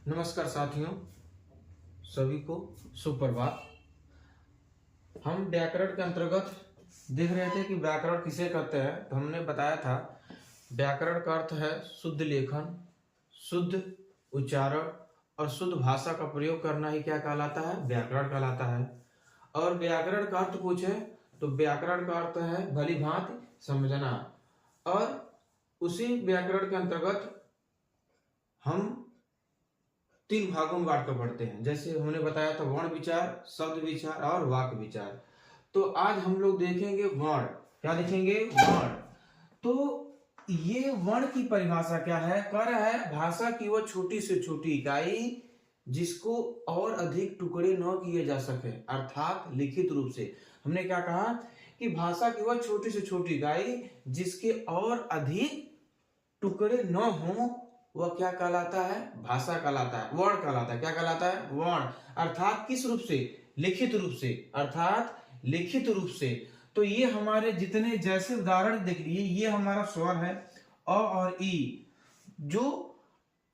नमस्कार साथियों, सभी को सुप्रभात। हम व्याकरण के अंतर्गत देख रहे थे कि व्याकरण किसे कहते हैं। तो हमने बताया था व्याकरण का अर्थ है शुद्ध लेखन, शुद्ध उच्चारण और शुद्ध भाषा का प्रयोग करना ही क्या कहलाता है, व्याकरण कहलाता है। और व्याकरण का अर्थ पूछे तो व्याकरण का अर्थ है भली भांति समझना। और उसी व्याकरण के अंतर्गत हम 3 भागों में बांट कर पढ़ते हैं। जैसे हमने बताया था वर्ण विचार, शब्द विचार और वाक्य विचार। तो आज हम लोग देखेंगे वर्ण। क्या देखेंगे? वर्ण। तो ये वर्ण की परिभाषा क्या है? कह रहा है भाषा की वह छोटी से छोटी इकाई जिसको और अधिक टुकड़े न किए जा सके, अर्थात लिखित रूप से। हमने क्या कहा कि भाषा की वह छोटी से छोटी इकाई जिसके और अधिक टुकड़े न हो, वह क्या कहलाता है? भाषा कहलाता है, वर्ण कहलाता है। क्या कहलाता है? वर्ण। अर्थात किस रूप से? लिखित रूप से। अर्थात लिखित रूप से। तो ये हमारे जितने जैसे उदाहरण देख लिए, ये हमारा स्वर है अ और ई, जो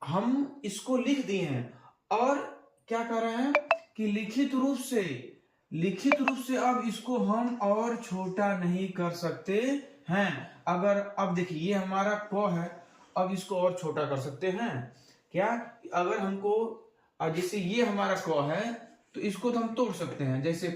हम इसको लिख दिए हैं। और क्या कर रहे हैं कि लिखित रूप से अब इसको हम और छोटा नहीं कर सकते हैं। अगर अब देखिए ये हमारा क है, अब इसको और छोटा कर सकते हैं क्या? अगर हमको जैसे ये हमारा क है तो इसको तो हम तोड़ सकते हैं, जैसे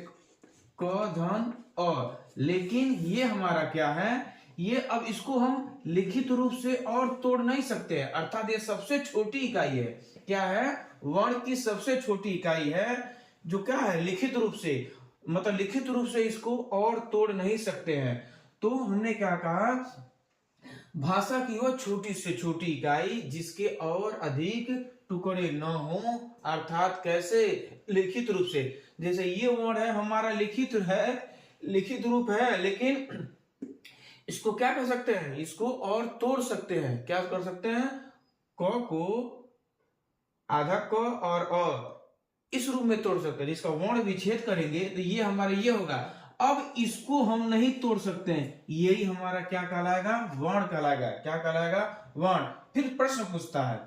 क धन अ। लेकिन ये हमारा क्या है, ये अब इसको हम लिखित रूप से और तोड़ नहीं सकते हैं। अर्थात ये सबसे छोटी इकाई है। क्या है? वर्ण की सबसे छोटी इकाई है, जो क्या है? लिखित रूप से। मतलब लिखित रूप से इसको और तोड़ नहीं सकते हैं। तो हमने क्या कहा, भाषा की वह छोटी से छोटी इकाई जिसके और अधिक टुकड़े न हो, अर्थात कैसे? लिखित रूप से। जैसे ये वर्ण है हमारा लिखित रूप है, लेकिन इसको क्या कर सकते हैं? इसको और तोड़ सकते हैं। क्या कर सकते हैं? क को आधा क और अ इस रूप में तोड़ सकते हैं। इसका वर्ण विच्छेद करेंगे तो ये हमारा ये होगा। अब इसको हम नहीं तोड़ सकते हैं, यही हमारा क्या कहलाएगा? वर्ण कहलाएगा। क्या कहलाएगा? वर्ण। फिर प्रश्न पूछता है,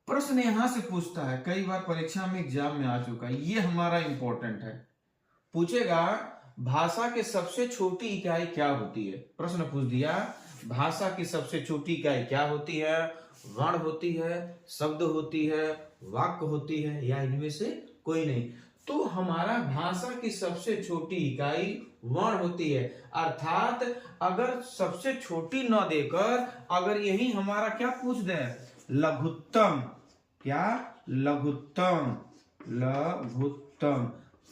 प्रश्न यहां से पूछता है, कई बार परीक्षा में एग्जाम में आ चुका है, ये हमारा इंपॉर्टेंट है। पूछेगा भाषा के सबसे छोटी इकाई क्या होती है? प्रश्न पूछ दिया भाषा की सबसे छोटी इकाई क्या होती है? वर्ण होती है, शब्द होती है, वाक्य होती है, या इनमें से कोई नहीं? तो हमारा भाषा की सबसे छोटी इकाई वर्ण होती है। अर्थात अगर सबसे छोटी न देकर अगर यही हमारा क्या पूछ दे, लघुत्तम, क्या? लघुत्तम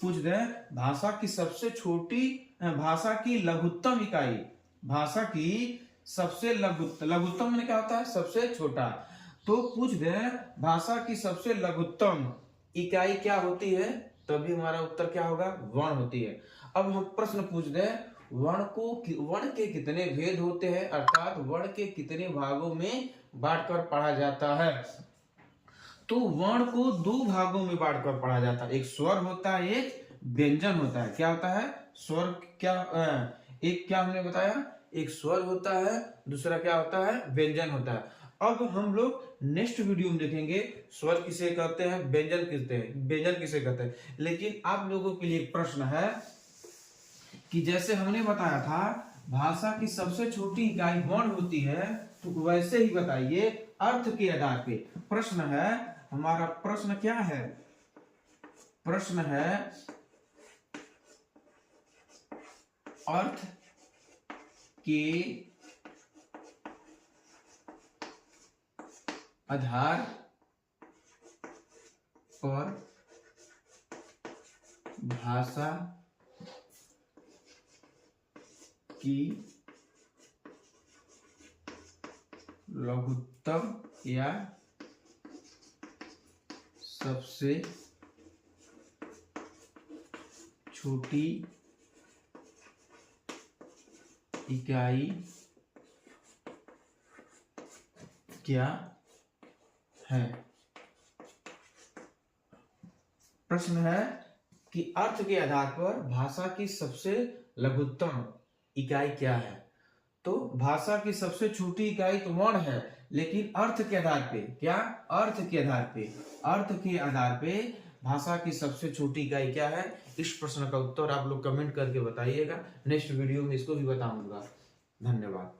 पूछ दे, भाषा की सबसे छोटी, भाषा की लघुत्तम इकाई, भाषा की सबसे लघुत्तम मैंने क्या होता है? सबसे छोटा। तो पूछ दे भाषा की सबसे लघुत्तम इकाई क्या होती है, तभी हमारा उत्तर क्या होगा? वर्ण होती है। अब हम प्रश्न पूछ दे वर्ण के कितने भेद होते हैं, अर्थात वर्ण के कितने भागों में बांटकर पढ़ा जाता है? तो वर्ण को 2 भागों में बांटकर पढ़ा जाता है। एक स्वर होता है, एक व्यंजन होता है। क्या होता है? स्वर क्या एक क्या हमने बताया? एक स्वर होता है, दूसरा क्या होता है? व्यंजन होता है। अब हम लोग नेक्स्ट वीडियो में देखेंगे स्वर किसे कहते हैं, व्यंजन किसे कहते हैं। लेकिन आप लोगों के लिए प्रश्न है कि जैसे हमने बताया था भाषा की सबसे छोटी इकाई वर्ण होती है, तो वैसे ही बताइए अर्थ के आधार पे। प्रश्न है हमारा, प्रश्न क्या है? प्रश्न है अर्थ के आधार पर भाषा की लघुत्तम या सबसे छोटी इकाई क्या है? प्रश्न है कि अर्थ के आधार पर भाषा की सबसे लघुत्तम इकाई क्या है? तो भाषा की सबसे छोटी इकाई तो वर्ण है, लेकिन अर्थ के आधार पे, क्या अर्थ के आधार पे, अर्थ के आधार पे भाषा की सबसे छोटी इकाई क्या है? इस प्रश्न का उत्तर आप लोग कमेंट करके बताइएगा, नेक्स्ट वीडियो में इसको भी बताऊंगा। धन्यवाद।